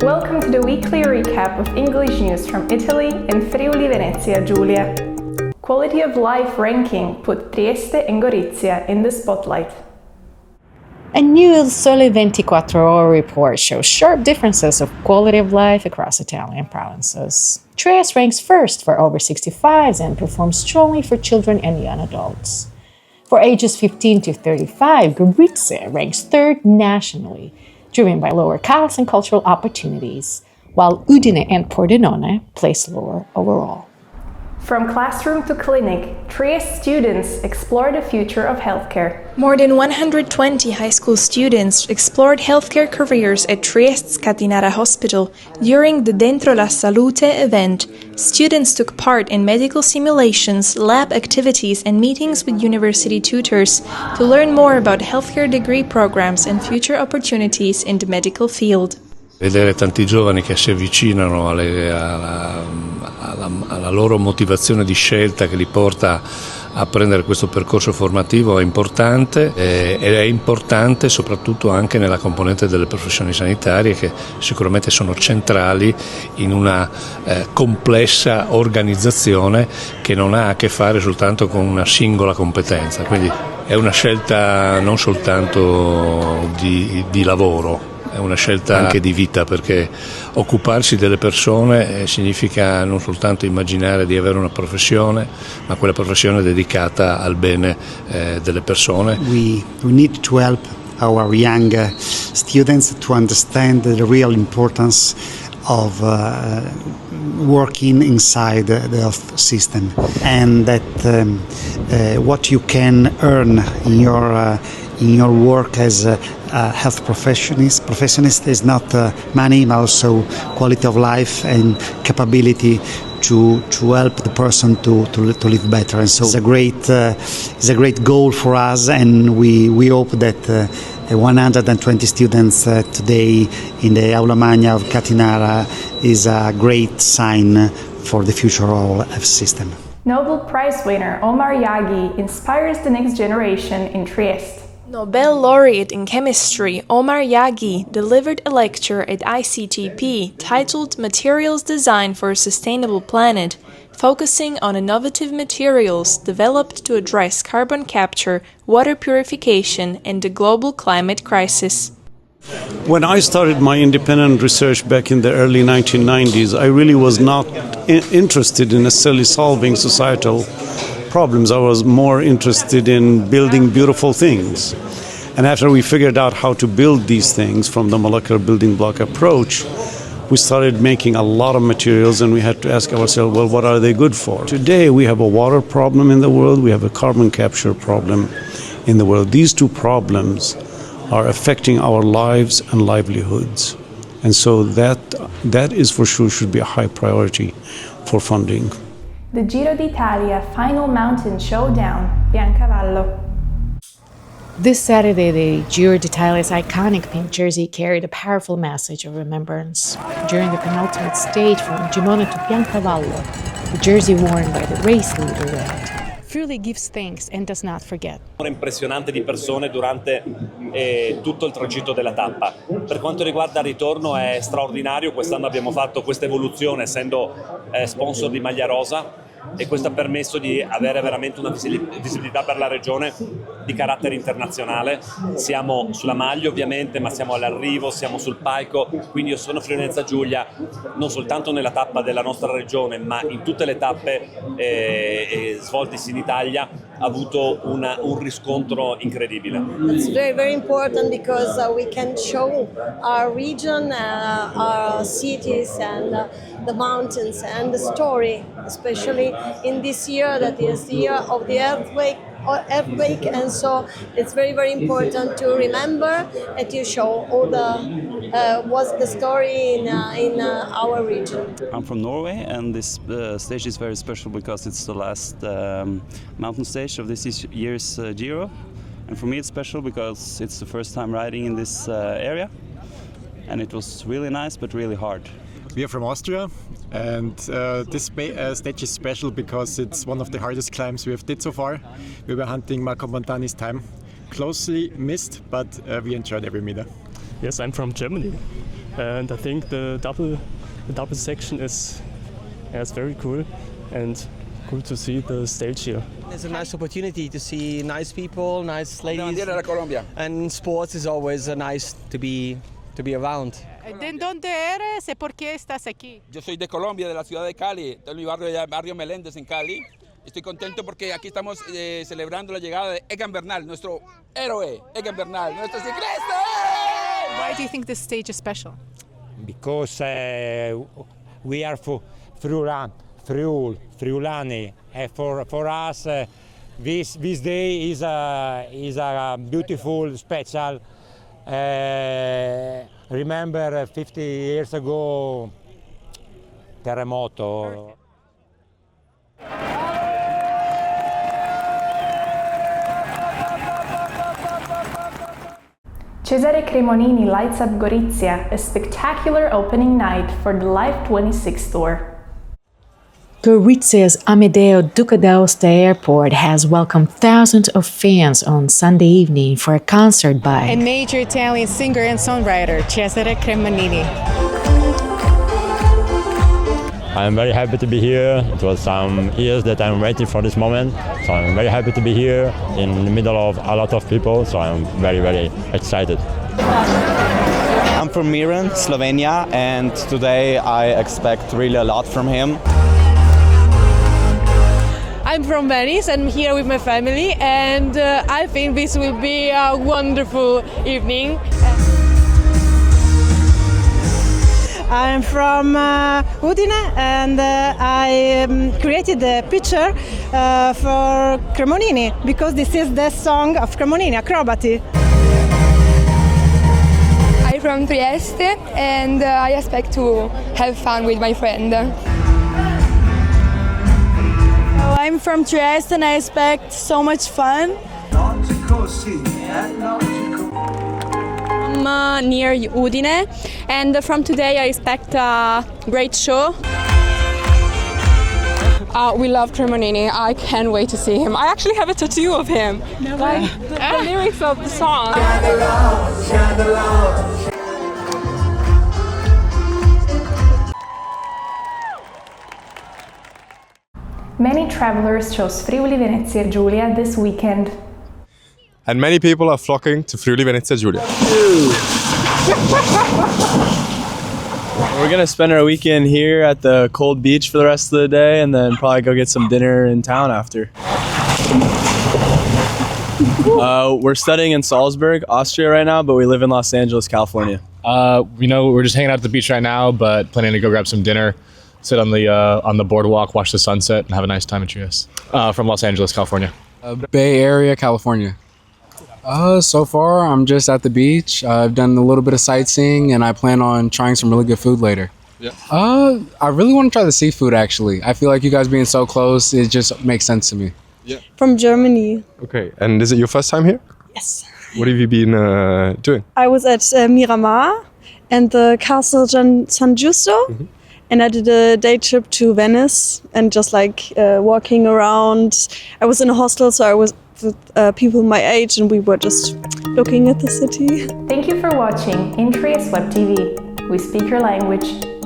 Welcome to the weekly recap of English news from Italy and Friuli Venezia Giulia. Quality of life ranking put Trieste and Gorizia in the spotlight. A new Sole 24 Ore report shows sharp differences of quality of life across Italian provinces. Trieste ranks first for over 65s and performs strongly for children and young adults. For ages 15 to 35, Gorizia ranks third nationally, driven by lower costs and cultural opportunities, while Udine and Pordenone place lower overall. From classroom to clinic, Trieste students explore the future of healthcare. More than 120 high school students explored healthcare careers at Trieste's Catinara Hospital during the Dentro la Salute event. Students took part in medical simulations, lab activities, and meetings with university tutors to learn more about healthcare degree programs and future opportunities in the medical field. Vedere tanti giovani che si avvicinano alla loro motivazione di scelta che li porta a prendere questo percorso formativo è importante ed è importante soprattutto anche nella componente delle professioni sanitarie che sicuramente sono centrali in una complessa organizzazione che non ha a che fare soltanto con una singola competenza, quindi è una scelta non soltanto di lavoro. È una scelta anche di vita, perché occuparsi delle persone significa non soltanto immaginare di avere una professione, ma quella professione dedicata al bene delle persone. We need to help our young students to understand the real importance of working inside the health system, and that what you can earn in your work as a health professionist is not money, but also quality of life and capability to help the person to live better. And so it's a great goal for us, and we hope that 120 students today in the Aula Magna of Catinara is a great sign for the future of our health system. Nobel Prize winner Omar Yaghi inspires the next generation in Trieste. Nobel laureate in chemistry Omar Yaghi delivered a lecture at ICTP titled Materials Design for a Sustainable Planet, focusing on innovative materials developed to address carbon capture, water purification, and the global climate crisis. When I started my independent research back in the early 1990s, I really was not interested in necessarily solving societal problems. I was more interested in building beautiful things. And after we figured out how to build these things from the molecular building block approach, we started making a lot of materials, and we had to ask ourselves, well, what are they good for? Today we have a water problem in the world, we have a carbon capture problem in the world. These two problems are affecting our lives and livelihoods. And so that is for sure should be a high priority for funding. The Giro d'Italia final mountain showdown, Biancavallo. This Saturday, the Giro d'Italia's iconic pink jersey carried a powerful message of remembrance. During the penultimate stage from Gimone to Biancavallo, the jersey worn by the race leader read, Friuli gives thanks and does not forget. Impressionante di persone durante tutto il tragitto della tappa. Per quanto riguarda il ritorno è straordinario, quest'anno abbiamo fatto questa evoluzione essendo sponsor di maglia rosa, e questo ha permesso di avere veramente una visibilità per la regione di carattere internazionale. Siamo sulla maglia ovviamente, ma siamo all'arrivo, siamo sul palco, quindi io sono Friuli Venezia Giulia non soltanto nella tappa della nostra regione, ma in tutte le tappe svoltesi in Italia ha avuto un riscontro incredibile. It's very, very important because we can show our region, our cities and the mountains and the story, especially in this year that is the year of the earthquake, and so it's very, very important to remember and to show all the what's the story in our region. I'm from Norway, and this stage is very special because it's the last mountain stage of this year's Giro, and for me it's special because it's the first time riding in this area, and it was really nice but really hard. We are from Austria, and this stage is special because it's one of the hardest climbs we have did so far. We were hunting Marco Montani's time. Closely missed, but we enjoyed every meter. Yes, I'm from Germany. and I think the double section is very cool and cool to see the stage here. It's a nice opportunity to see nice people, nice ladies, and sports is always nice to be around. ¿De dónde eres y por qué estás aquí? Yo soy de Colombia, de la ciudad de Cali, estoy en mi barrio Meléndez en Cali. Estoy contento porque aquí estamos celebrando la llegada de Egan Bernal, nuestro héroe, Egan Bernal, nuestro ciclista. Why do you think this stage is special? Because we are Friulani. For us, this day is a beautiful, special. Remember 50 years ago, terremoto. Cesare Cremonini lights up Gorizia, a spectacular opening night for the Live 26 tour. Gorizia's Amedeo Duca d'Aosta Airport has welcomed thousands of fans on Sunday evening for a concert by a major Italian singer and songwriter, Cesare Cremonini. I'm very happy to be here. It was some years that I'm waiting for this moment, so I'm very happy to be here in the middle of a lot of people, so I'm very, very excited. I'm from Miran, Slovenia, and today I expect really a lot from him. I'm from Venice and I'm here with my family, and I think this will be a wonderful evening. I'm from Udine, and I created a picture for Cremonini because this is the song of Cremonini, Acrobati. I'm from Trieste and I expect to have fun with my friend. I'm from Trieste and I expect so much fun. I'm near Udine, and from today I expect a great show. We love Cremonini. I can't wait to see him. I actually have a tattoo of him. Like the lyrics of the song. Many travelers chose Friuli Venezia Giulia this weekend. And many people are flocking to Friuli Venezia Giulia. We're gonna spend our weekend here at the cold beach for the rest of the day and then probably go get some dinner in town after. We're studying in Salzburg, Austria right now, but we live in Los Angeles, California. We're just hanging out at the beach right now, but planning to go grab some dinner, sit on the boardwalk, watch the sunset, and have a nice time in Trieste. From Los Angeles, California. Bay Area, California. So far, I'm just at the beach. I've done a little bit of sightseeing, and I plan on trying some really good food later. Yeah. I really want to try the seafood, actually. I feel like you guys being so close, it just makes sense to me. Yeah. From Germany. Okay, and is it your first time here? Yes. What have you been doing? I was at Miramar and the Castle San Giusto. Mm-hmm. And I did a day trip to Venice and just walking around. I was in a hostel, so I was with people my age, and we were just looking at the city. Thank you for watching in Trieste Web TV. We speak your language.